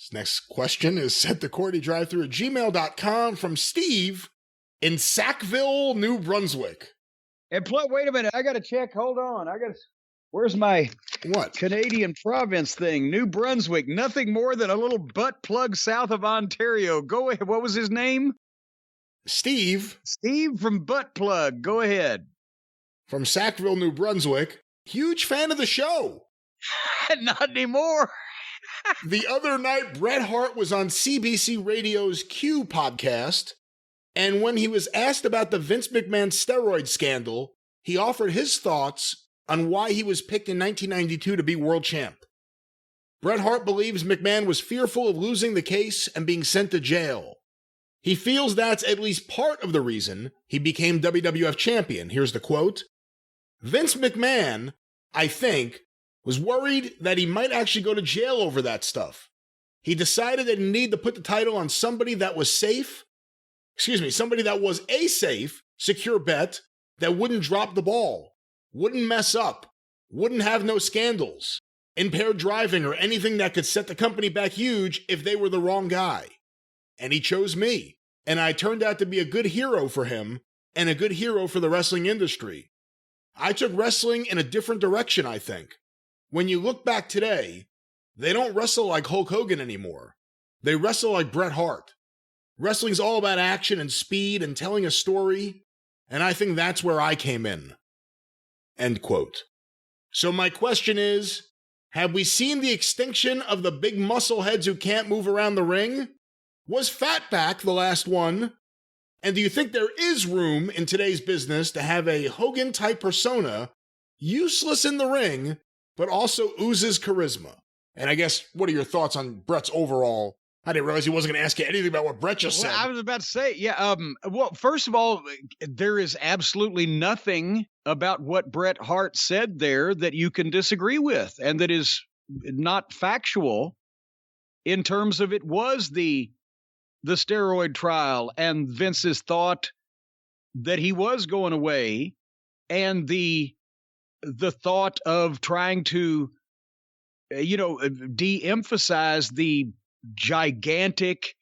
This next question is sent to CornyDriveThru at gmail.com from Steve in Sackville, New Brunswick. And wait a minute, I got to check. Hold on. Where's my Canadian province thing? New Brunswick, nothing more than a little butt plug south of Ontario. Go ahead. What was his name? Steve. Steve from Butt Plug. Go ahead. From Sackville, New Brunswick. Huge fan of the show. Not anymore. The other night, Bret Hart was on CBC Radio's Q podcast, and when he was asked about the Vince McMahon steroid scandal, he offered his thoughts on why he was picked in 1992 to be world champ. Bret Hart believes McMahon was fearful of losing the case and being sent to jail. He feels that's at least part of the reason he became WWF champion. Here's the quote. Vince McMahon, I think, was worried that he might actually go to jail over that stuff. He decided that he needed to put the title on somebody that was somebody that was a safe, secure bet that wouldn't drop the ball, wouldn't mess up, wouldn't have no scandals, impaired driving, or anything that could set the company back huge if they were the wrong guy. And he chose me, and I turned out to be a good hero for him and a good hero for the wrestling industry. I took wrestling in a different direction, I think. When you look back today, they don't wrestle like Hulk Hogan anymore. They wrestle like Bret Hart. Wrestling's all about action and speed and telling a story, and I think that's where I came in. End quote. So my question is, have we seen the extinction of the big muscle heads who can't move around the ring? Was Fatback the last one? And do you think there is room in today's business to have a Hogan-type persona, useless in the ring, but also oozes charisma? And I guess, what are your thoughts on Bret's overall? I didn't realize he wasn't going to ask you anything about what Bret just said. Well, I was about to say, yeah. Well, first of all, there is absolutely nothing about what Bret Hart said there that you can disagree with, and that is not factual in terms of it was the steroid trial and Vince's thought that he was going away, and the thought of trying to, de-emphasize the gigantic,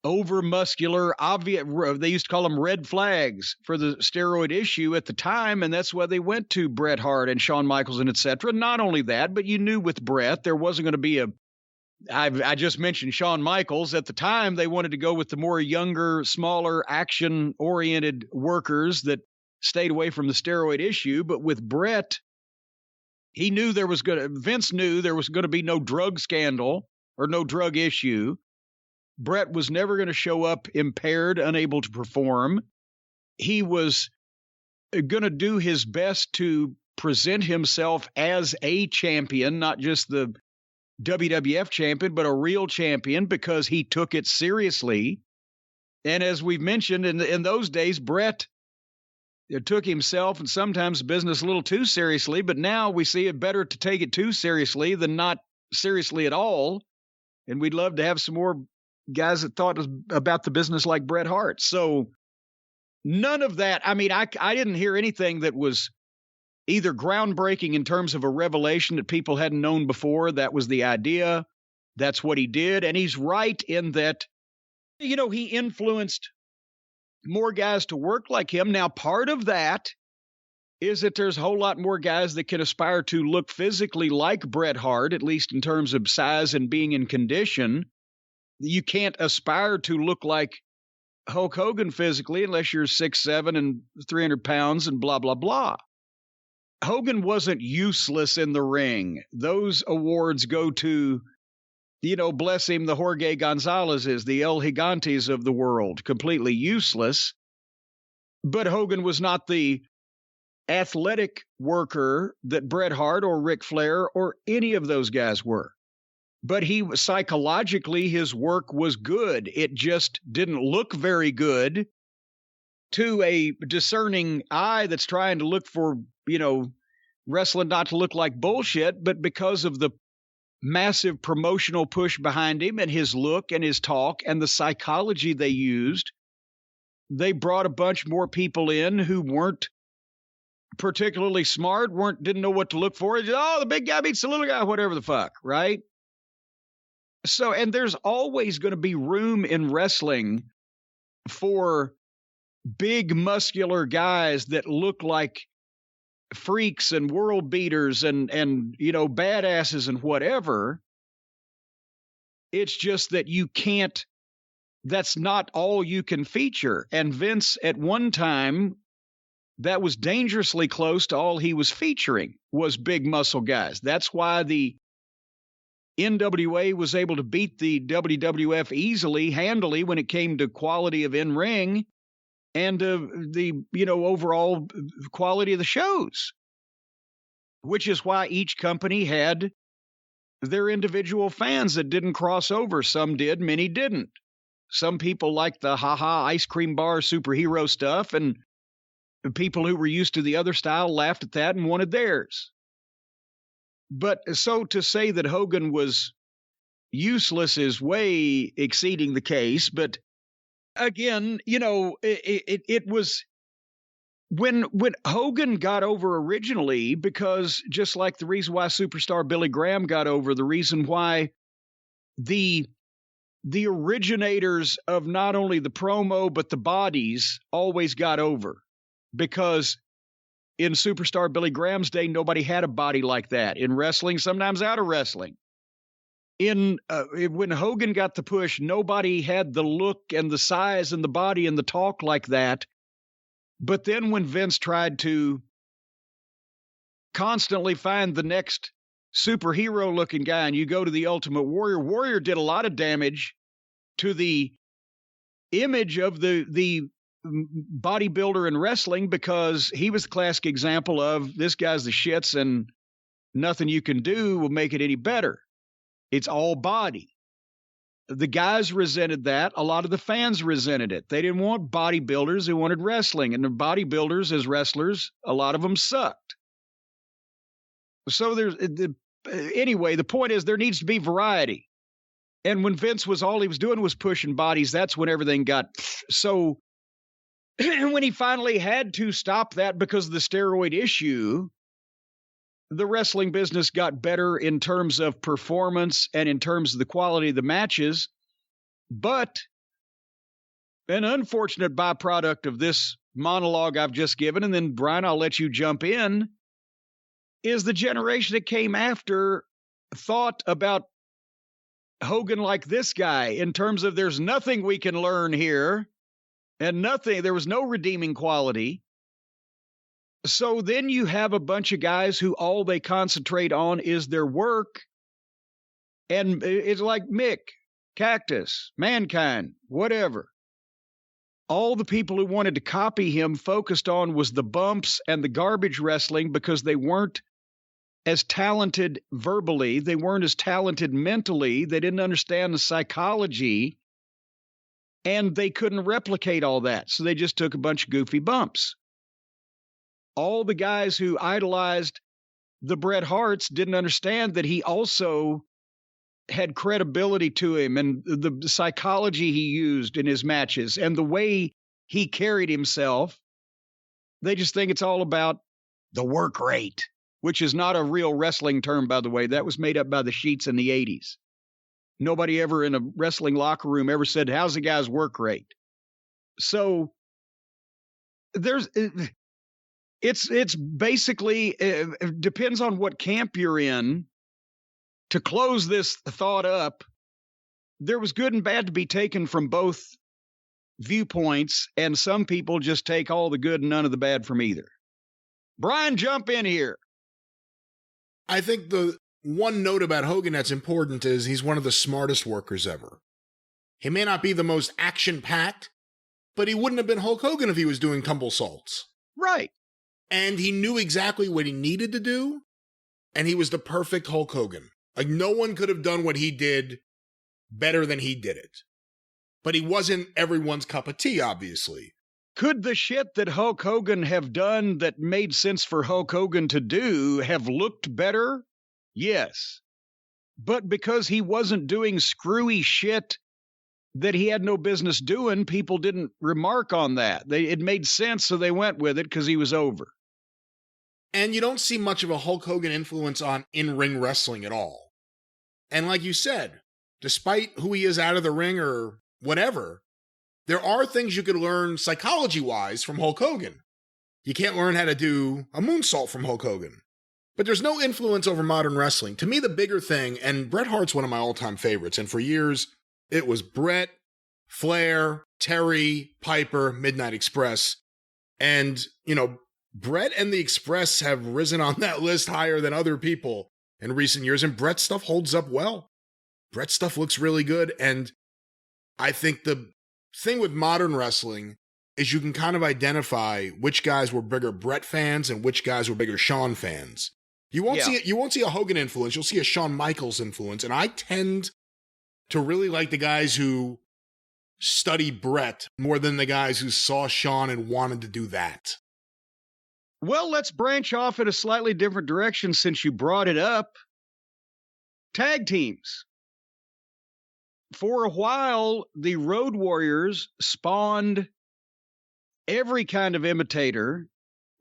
over-muscular, obvious, they used to call them red flags for the steroid issue at the time, and that's why they went to Bret Hart and Shawn Michaels and et cetera. Not only that, but you knew with Bret there wasn't going to be I just mentioned Shawn Michaels. At the time, they wanted to go with the more younger, smaller, action-oriented workers that stayed away from the steroid issue. But with Bret, Vince knew there was going to be no drug scandal or no drug issue. Bret was never going to show up impaired, unable to perform. He was going to do his best to present himself as a champion, not just the WWF champion, but a real champion, because he took it seriously. And as we've mentioned, in those days, Bret took himself and sometimes business a little too seriously, but now we see it better to take it too seriously than not seriously at all. And we'd love to have some more guys that thought about the business like Bret Hart. So none of that. I mean, I didn't hear anything that was either groundbreaking in terms of a revelation that people hadn't known before. That was the idea. That's what he did. And he's right in that, he influenced more guys to work like him. Now, part of that is that there's a whole lot more guys that can aspire to look physically like Bret Hart, at least in terms of size and being in condition. You can't aspire to look like Hulk Hogan physically unless you're 6'7" and 300 pounds and blah, blah, blah. Hogan wasn't useless in the ring. Those awards go to, bless him, the Jorge Gonzalez's, the El Gigantes of the world, completely useless. But Hogan was not the athletic worker that Bret Hart or Ric Flair or any of those guys were. But psychologically, his work was good. It just didn't look very good to a discerning eye that's trying to look for, wrestling not to look like bullshit, but because of the massive promotional push behind him and his look and his talk and the psychology they used, they brought a bunch more people in who weren't particularly smart, didn't know what to look for. The big guy beats the little guy, whatever the fuck, right? So, and there's always going to be room in wrestling for big muscular guys that look like freaks and world beaters and badasses and whatever. It's just that you can't, that's not all you can feature. And Vince, at one time, that was dangerously close to all he was featuring was big muscle guys. That's why the NWA was able to beat the WWF easily, handily when it came to quality of in-ring and the overall quality of the shows, which is why each company had their individual fans that didn't cross over. Some did, many didn't. Some people liked the ice cream bar superhero stuff, and people who were used to the other style laughed at that and wanted theirs. But so to say that Hogan was useless is way exceeding the case. But again, it was when Hogan got over originally, because just like the reason why superstar Billy Graham got over, the reason why the originators of not only the promo but the bodies always got over, because in superstar Billy Graham's day, nobody had a body like that. In wrestling, sometimes out of wrestling. When Hogan got the push, nobody had the look and the size and the body and the talk like that. But then when Vince tried to constantly find the next superhero-looking guy, and you go to the Ultimate Warrior, Warrior did a lot of damage to the image of the bodybuilder in wrestling, because he was the classic example of this guy's the shits and nothing you can do will make it any better. It's all body. The guys resented that. A lot of the fans resented it. They didn't want bodybuilders. They wanted wrestling. And the bodybuilders as wrestlers, a lot of them sucked. So anyway, the point is there needs to be variety. And when Vince all he was doing was pushing bodies, that's when everything got so. When he finally had to stop that because of the steroid issue, the wrestling business got better in terms of performance and in terms of the quality of the matches. But an unfortunate byproduct of this monologue I've just given, and then Brian, I'll let you jump in, is the generation that came after thought about Hogan like this guy in terms of there's nothing we can learn here and there was no redeeming quality. So then you have a bunch of guys who all they concentrate on is their work. And it's like Mick, Cactus, Mankind, whatever. All the people who wanted to copy him focused on was the bumps and the garbage wrestling, because they weren't as talented verbally. They weren't as talented mentally. They didn't understand the psychology, and they couldn't replicate all that. So they just took a bunch of goofy bumps. All the guys who idolized the Bret Harts didn't understand that he also had credibility to him, and the psychology he used in his matches and the way he carried himself. They just think it's all about the work rate, which is not a real wrestling term, by the way. That was made up by the Sheets in the 80s. Nobody ever in a wrestling locker room ever said, how's the guy's work rate? So it's basically, it depends on what camp you're in. To close this thought up, there was good and bad to be taken from both viewpoints, and some people just take all the good and none of the bad from either. Brian, jump in here. I think the one note about Hogan that's important is he's one of the smartest workers ever. He may not be the most action-packed, but he wouldn't have been Hulk Hogan if he was doing tumble salts. Right. And he knew exactly what he needed to do, and he was the perfect Hulk Hogan. Like, no one could have done what he did better than he did it. But he wasn't everyone's cup of tea, obviously. Could the shit that Hulk Hogan have done that made sense for Hulk Hogan to do have looked better? Yes. But because he wasn't doing screwy shit that he had no business doing, people didn't remark on that. It made sense, so they went with it because he was over. And you don't see much of a Hulk Hogan influence on in-ring wrestling at all. And like you said, despite who he is out of the ring or whatever, there are things you could learn psychology-wise from Hulk Hogan. You can't learn how to do a moonsault from Hulk Hogan. But there's no influence over modern wrestling. To me, the bigger thing, and Bret Hart's one of my all-time favorites, and for years, it was Bret, Flair, Terry, Piper, Midnight Express. And, Bret and the Express have risen on that list higher than other people in recent years, and Bret's stuff holds up well. Bret's stuff looks really good, and I think the thing with modern wrestling is you can kind of identify which guys were bigger Bret fans and which guys were bigger Shawn fans. You won't see a Hogan influence, you'll see a Shawn Michaels influence, and I tend to really like the guys who study Bret more than the guys who saw Shawn and wanted to do that. Well, let's branch off in a slightly different direction since you brought it up. Tag teams. For a while, the Road Warriors spawned every kind of imitator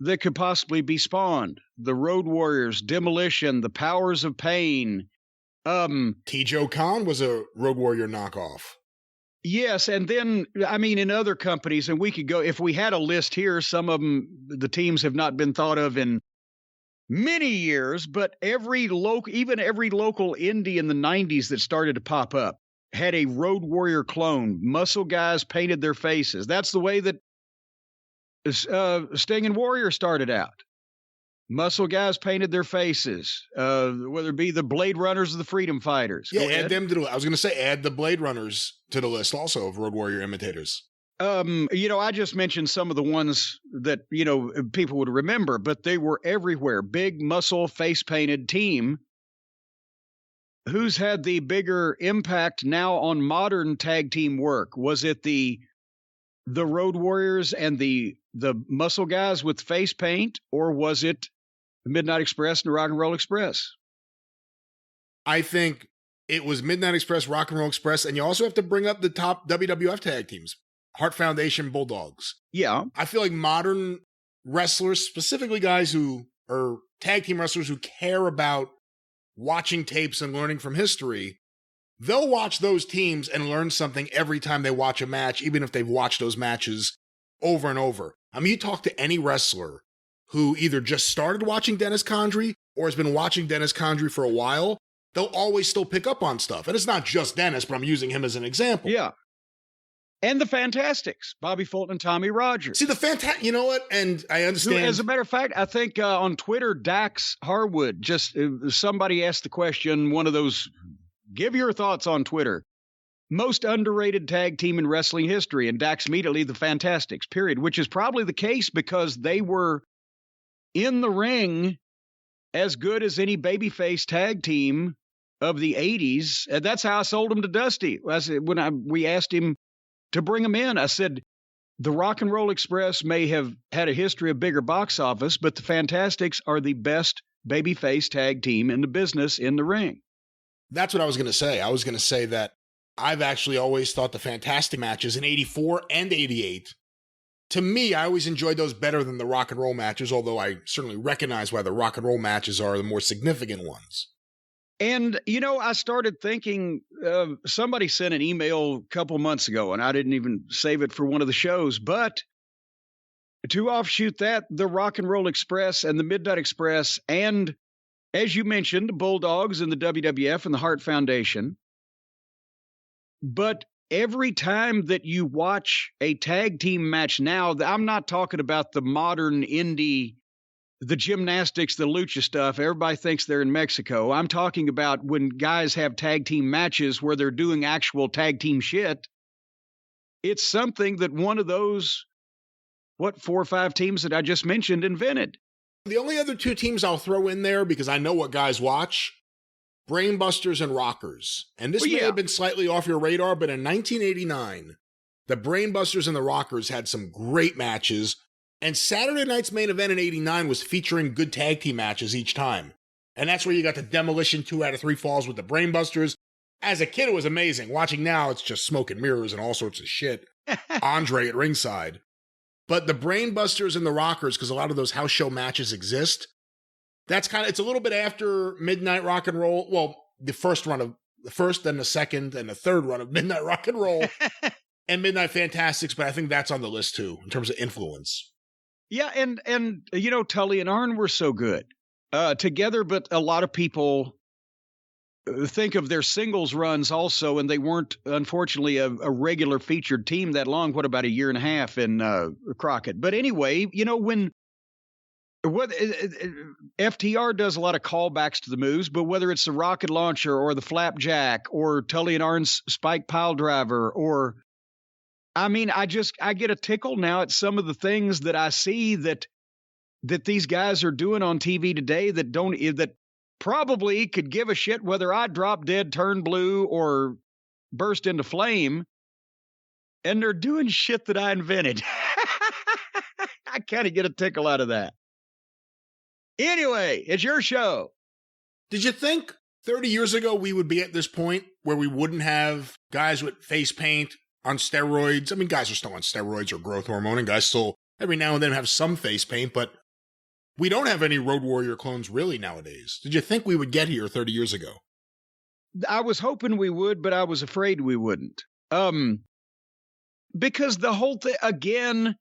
that could possibly be spawned. The Road Warriors, Demolition, the Powers of Pain. T-Joe Khan was a Road Warrior knockoff. Yes, and then, in other companies, and we could go, if we had a list here, some of them, the teams have not been thought of in many years, but even every local indie in the 90s that started to pop up had a Road Warrior clone. Muscle guys painted their faces. That's the way that Sting and Warrior started out. Muscle guys painted their faces, whether it be the Blade Runners or the Freedom Fighters. Yeah, add them to the list. I was going to say add the Blade Runners to the list also of Road Warrior imitators. I just mentioned some of the ones that, people would remember, but they were everywhere. Big muscle face painted team. Who's had the bigger impact now on modern tag team work? Was it the Road Warriors and the muscle guys with face paint, or was it the Midnight Express and the Rock and Roll Express? I think it was Midnight Express, Rock and Roll Express, and you also have to bring up the top WWF tag teams, Hart Foundation, Bulldogs. Yeah. I feel like modern wrestlers, specifically guys who are tag team wrestlers who care about watching tapes and learning from history, they'll watch those teams and learn something every time they watch a match, even if they've watched those matches over and over. You talk to any wrestler who either just started watching Dennis Condrey or has been watching Dennis Condrey for a while, they'll always still pick up on stuff. And it's not just Dennis, but I'm using him as an example. Yeah. And the Fantastics, Bobby Fulton and Tommy Rogers. See, you know what? And I understand. As a matter of fact, I think on Twitter, Dax Harwood, somebody asked the question, one of those, give your thoughts on Twitter. Most underrated tag team in wrestling history. And Dax immediately, the Fantastics, period, which is probably the case because they were in the ring as good as any babyface tag team of the 80s. And that's how I sold them to Dusty. We asked him to bring them in, I said, the Rock and Roll Express may have had a history of bigger box office, but the Fantastics are the best babyface tag team in the business in the ring. That's what I was going to say. I was going to say that I've actually always thought the Fantastic matches in 84 and 88, to me, I always enjoyed those better than the Rock and Roll matches, although I certainly recognize why the Rock and Roll matches are the more significant ones. And, I started thinking, somebody sent an email a couple months ago, and I didn't even save it for one of the shows, but to offshoot that, the Rock and Roll Express and the Midnight Express, and as you mentioned, the Bulldogs and the WWF and the Hart Foundation. But every time that you watch a tag team match now, I'm not talking about the modern indie, the gymnastics, the lucha stuff. Everybody thinks they're in Mexico. I'm talking about when guys have tag team matches where they're doing actual tag team shit. It's something that one of those, 4 or 5 teams that I just mentioned invented. The only other 2 teams I'll throw in there, because I know what guys watch, Brainbusters and Rockers. And this may have been slightly off your radar, but in 1989, the Brainbusters and the Rockers had some great matches. And Saturday night's main event in 89 was featuring good tag team matches each time. And that's where you got the Demolition 2 out of 3 falls with the Brainbusters. As a kid, it was amazing. Watching now, it's just smoke and mirrors and all sorts of shit. Andre at ringside. But the Brainbusters and the Rockers, because a lot of those house show matches exist, it's a little bit after Midnight Rock and Roll. Well, the first run of the first, then the second, and the third run of Midnight Rock and Roll and Midnight Fantastics, but I think that's on the list too in terms of influence. Yeah, and Tully and Arn were so good together, but a lot of people think of their singles runs also, and they weren't, unfortunately, a regular featured team that long. What about a year and a half in Crockett? But anyway, when FTR does a lot of callbacks to the moves, but whether it's the rocket launcher or the flapjack or Tully and Arn's spike pile driver, or I get a tickle now at some of the things that I see that these guys are doing on TV today that probably could give a shit whether I drop dead, turn blue, or burst into flame. And they're doing shit that I invented. I kind of get a tickle out of that. Anyway, it's your show. Did you think 30 years ago we would be at this point where we wouldn't have guys with face paint on steroids? I mean, guys are still on steroids or growth hormone, and guys still every now and then have some face paint, but we don't have any Road Warrior clones really nowadays. Did you think we would get here 30 years ago? I was hoping we would, but I was afraid we wouldn't. Because the whole thing, again,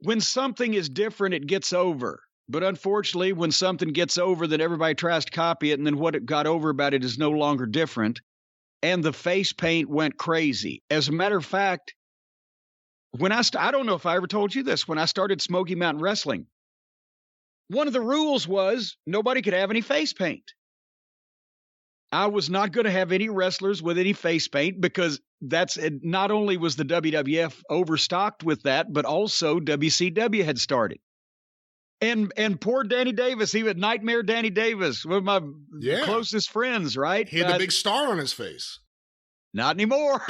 when something is different, it gets over. But unfortunately, when something gets over, then everybody tries to copy it, and then what it got over about it is no longer different. And the face paint went crazy. As a matter of fact, when I don't know if I ever told you this, when I started Smoky Mountain Wrestling, one of the rules was nobody could have any face paint. I was not going to have any wrestlers with any face paint because not only was the WWF overstocked with that, but also WCW had started. And poor Danny Davis, he was Nightmare Danny Davis, one of my closest friends, right? He had the big star on his face. Not anymore.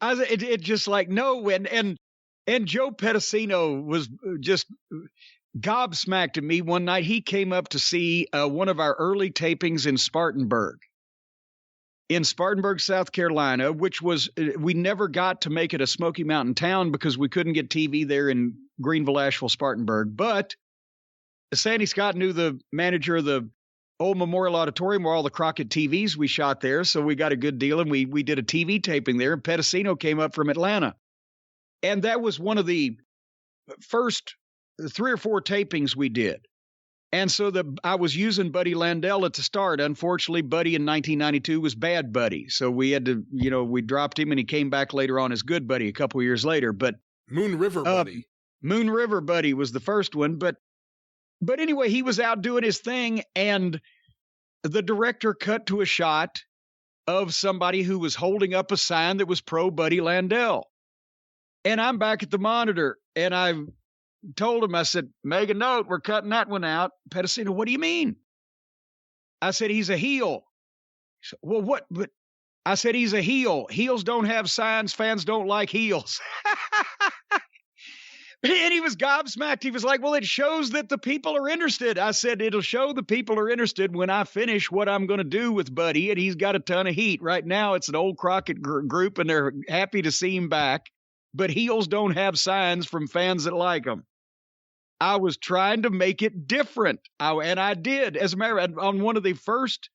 It just like, no, and Joe Pedicino was just gobsmacked at me one night. He came up to see one of our early tapings in Spartanburg, South Carolina, which was, we never got to make it a Smoky Mountain town because we couldn't get TV there in Greenville, Asheville, Spartanburg. But Sandy Scott knew the manager of the old Memorial Auditorium where all the Crockett TVs we shot there. So we got a good deal, and we did a TV taping there, and Pedicino came up from Atlanta. And that was one of the first 3 or 4 tapings we did. And so I was using Buddy Landell at the start. Unfortunately, Buddy in 1992 was Bad Buddy. So we had to, we dropped him, and he came back later on as Good Buddy a couple of years later. But Moon River Buddy. Moon River Buddy was the first one. But anyway, he was out doing his thing, and the director cut to a shot of somebody who was holding up a sign that was pro Buddy Landell. And I'm back at the monitor, and I told him, I said, make a note, we're cutting that one out. Pedicino, what do you mean? I said, he's a heel. He said, well, what? But I said, he's a heel. Heels don't have signs. Fans don't like heels. And he was gobsmacked. He was like, well, it shows that the people are interested. I said, it'll show the people are interested when I finish what I'm going to do with Buddy, and he's got a ton of heat. Right now, it's an old Crockett group, and they're happy to see him back. But heels don't have signs from fans that like them. I was trying to make it different. And I did. As a matter of fact, on one of the first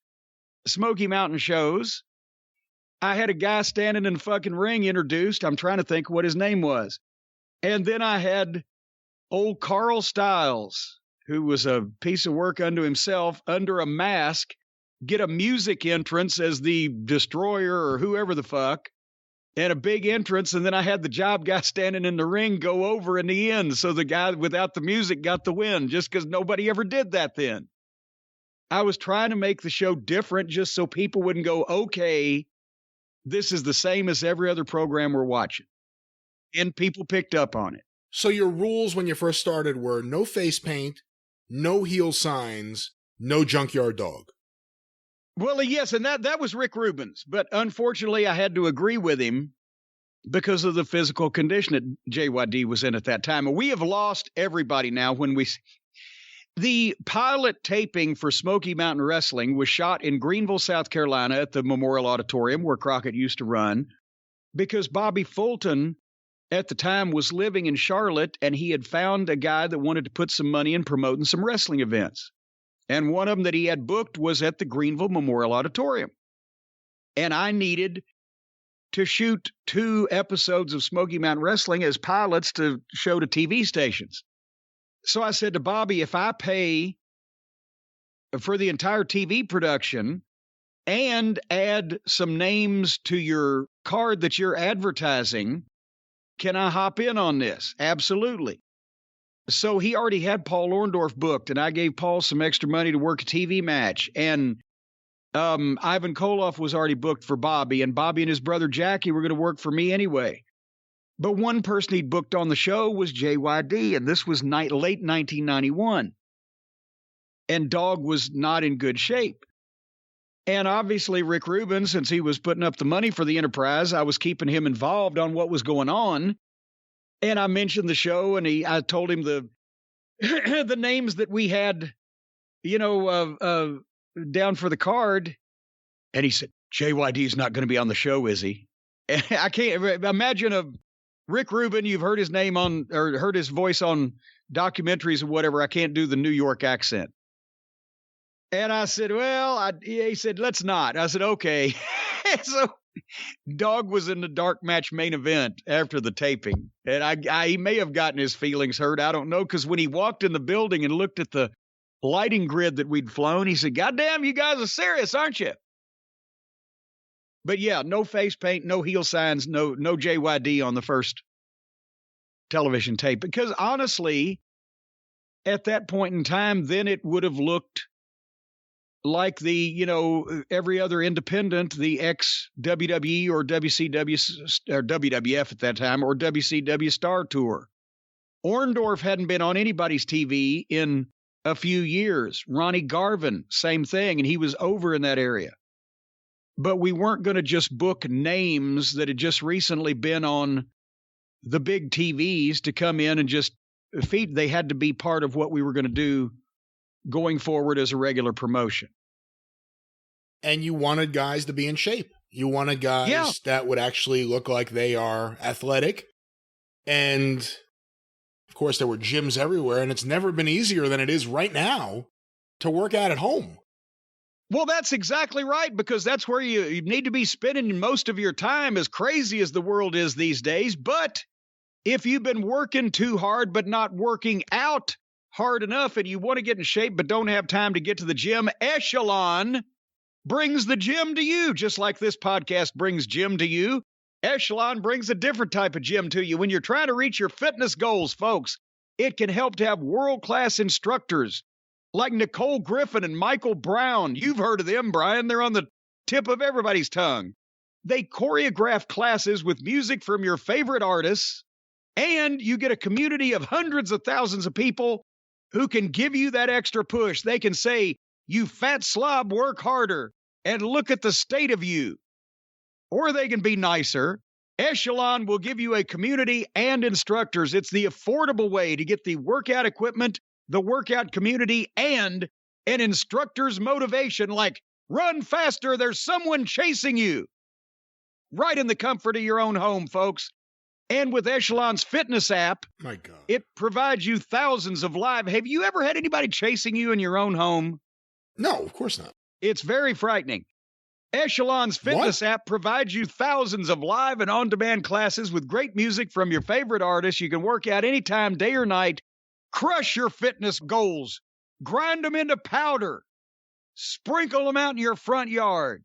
Smoky Mountain shows, I had a guy standing in the fucking ring introduced. I'm trying to think what his name was. And then I had old Carl Stiles, who was a piece of work unto himself, under a mask, get a music entrance as the Destroyer or whoever the fuck. And a big entrance, and then I had the job guy standing in the ring go over in the end, so the guy without the music got the win, just because nobody ever did that then. I was trying to make the show different just so people wouldn't go, okay, this is the same as every other program we're watching. And people picked up on it. So your rules when you first started were no face paint, no heel signs, no junkyard dog. Well, yes, and that was Rick Rubin's, but unfortunately I had to agree with him because of the physical condition that JYD was in at that time. And we have lost everybody now the pilot taping for Smoky Mountain Wrestling was shot in Greenville, South Carolina at the Memorial Auditorium where Crockett used to run, because Bobby Fulton at the time was living in Charlotte, and he had found a guy that wanted to put some money in promoting some wrestling events. And one of them that he had booked was at the Greenville Memorial Auditorium. And I needed to shoot 2 episodes of Smoky Mountain Wrestling as pilots to show to TV stations. So I said to Bobby, if I pay for the entire TV production and add some names to your card that you're advertising, can I hop in on this? Absolutely. So he already had Paul Orndorff booked, and I gave Paul some extra money to work a TV match. And Ivan Koloff was already booked for Bobby, and Bobby and his brother Jackie were going to work for me anyway. But one person he'd booked on the show was JYD, and this was late 1991. And Dog was not in good shape. And obviously Rick Rubin, since he was putting up the money for the enterprise, I was keeping him involved on what was going on. And I mentioned the show, and I told him the the names that we had, down for the card. And he said, JYD's not going to be on the show, is he? And I can't imagine Rick Rubin. You've heard his name or heard his voice on documentaries or whatever. I can't do the New York accent. And I said, he said, let's not. I said, okay. So Dog was in the dark match main event after the taping. And he may have gotten his feelings hurt. I don't know. Because when he walked in the building and looked at the lighting grid that we'd flown, he said, God damn, you guys are serious, aren't you? But yeah, no face paint, no heel signs, no JYD on the first television tape. Because honestly, at that point in time, then it would have looked like every other independent, the ex-WWE or WCW or WWF at that time, or WCW Star Tour. Orndorff hadn't been on anybody's TV in a few years. Ronnie Garvin, same thing, and he was over in that area. But we weren't going to just book names that had just recently been on the big TVs to come in and just feed. They had to be part of what we were going to do going forward as a regular promotion. And you wanted guys to be in shape. You wanted guys that would actually look like they are athletic. And of course, there were gyms everywhere, and it's never been easier than it is right now to work out at home. Well, that's exactly right, because that's where you need to be spending most of your time, as crazy as the world is these days. But if you've been working too hard but not working out hard enough, and you want to get in shape but don't have time to get to the gym, Echelon brings the gym to you, just like this podcast brings gym to you. Echelon brings a different type of gym to you. When you're trying to reach your fitness goals, folks, it can help to have world-class instructors like Nicole Griffin and Michael Brown. You've heard of them, Brian. They're on the tip of everybody's tongue. They choreograph classes with music from your favorite artists, and you get a community of hundreds of thousands of people who can give you that extra push. They can say, you fat slob, work harder, and look at the state of you. Or they can be nicer. Echelon will give you a community and instructors. It's the affordable way to get the workout equipment, the workout community, and an instructor's motivation, like run faster, there's someone chasing you. Right in the comfort of your own home, folks. And with Echelon's fitness app, my God, it provides you thousands of live. Have you ever had anybody chasing you in your own home? No, of course not. It's very frightening. Echelon's fitness app provides you thousands of live and on-demand classes with great music from your favorite artists. You can work out anytime, day or night. Crush your fitness goals. Grind them into powder. Sprinkle them out in your front yard.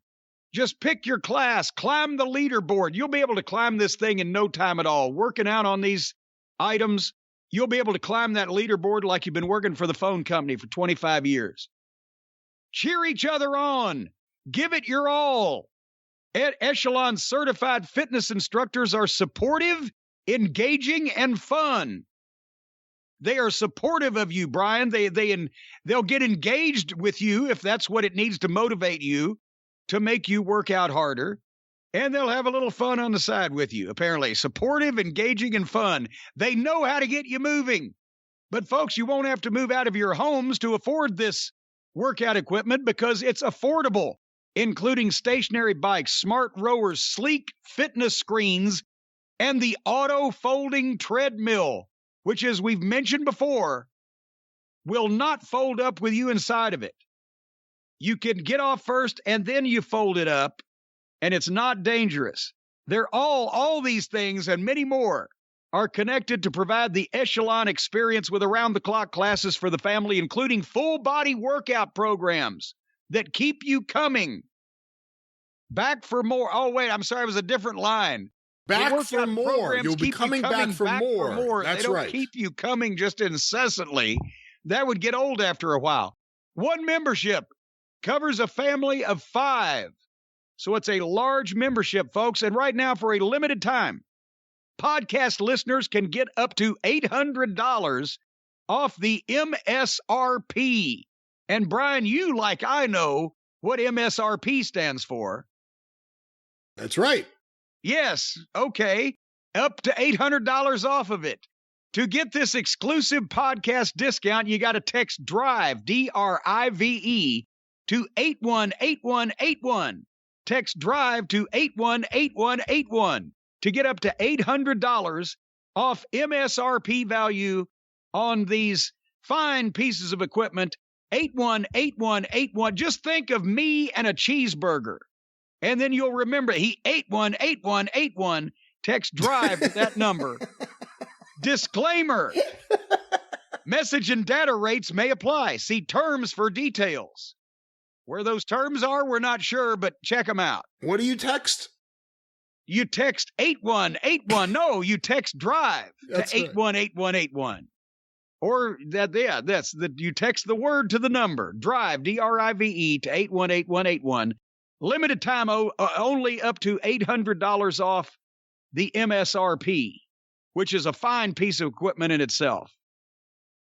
Just pick your class. Climb the leaderboard. You'll be able to climb this thing in no time at all. Working out on these items, you'll be able to climb that leaderboard like you've been working for the phone company for 25 years. Cheer each other on. Give it your all. Echelon certified fitness instructors are supportive, engaging, and fun. They are supportive of you, Brian. They'll get engaged with you if that's what it needs to motivate you to make you work out harder. And they'll have a little fun on the side with you, apparently. Supportive, engaging, and fun. They know how to get you moving. But folks, you won't have to move out of your homes to afford this workout equipment because it's affordable, including stationary bikes, smart rowers, sleek fitness screens, and the auto-folding treadmill, which, as we've mentioned before, will not fold up with you inside of it. You can get off first and then you fold it up, and it's not dangerous. They're all these things and many more are connected to provide the echelon experience with around-the-clock classes for the family, including full-body workout programs that keep you coming. Back for more. Oh, wait, I'm sorry. It was a different line. Back for more. You'll be coming back for more. That's they don't right. keep you coming just incessantly. That would get old after a while. One membership covers a family of 5. So it's a large membership, folks. And right now, for a limited time, podcast listeners can get up to $800 off the MSRP. And Brian, you, like I know what MSRP stands for. That's right. Yes. Okay. Up to $800 off of it. To get this exclusive podcast discount, you got to text DRIVE, DRIVE, to 818181. Text DRIVE to 818181 to get up to $800 off MSRP value on these fine pieces of equipment. 818181. Just think of me and a cheeseburger. And then you'll remember 818181. Text DRIVE to that number. Disclaimer. Message and data rates may apply. See terms for details. Where those terms are, we're not sure, but check them out. What do you text? You text 8181. No, you text DRIVE to 818181. Or you text the word to the number, DRIVE, DRIVE, to 818181. Limited time only up to $800 off the MSRP, which is a fine piece of equipment in itself.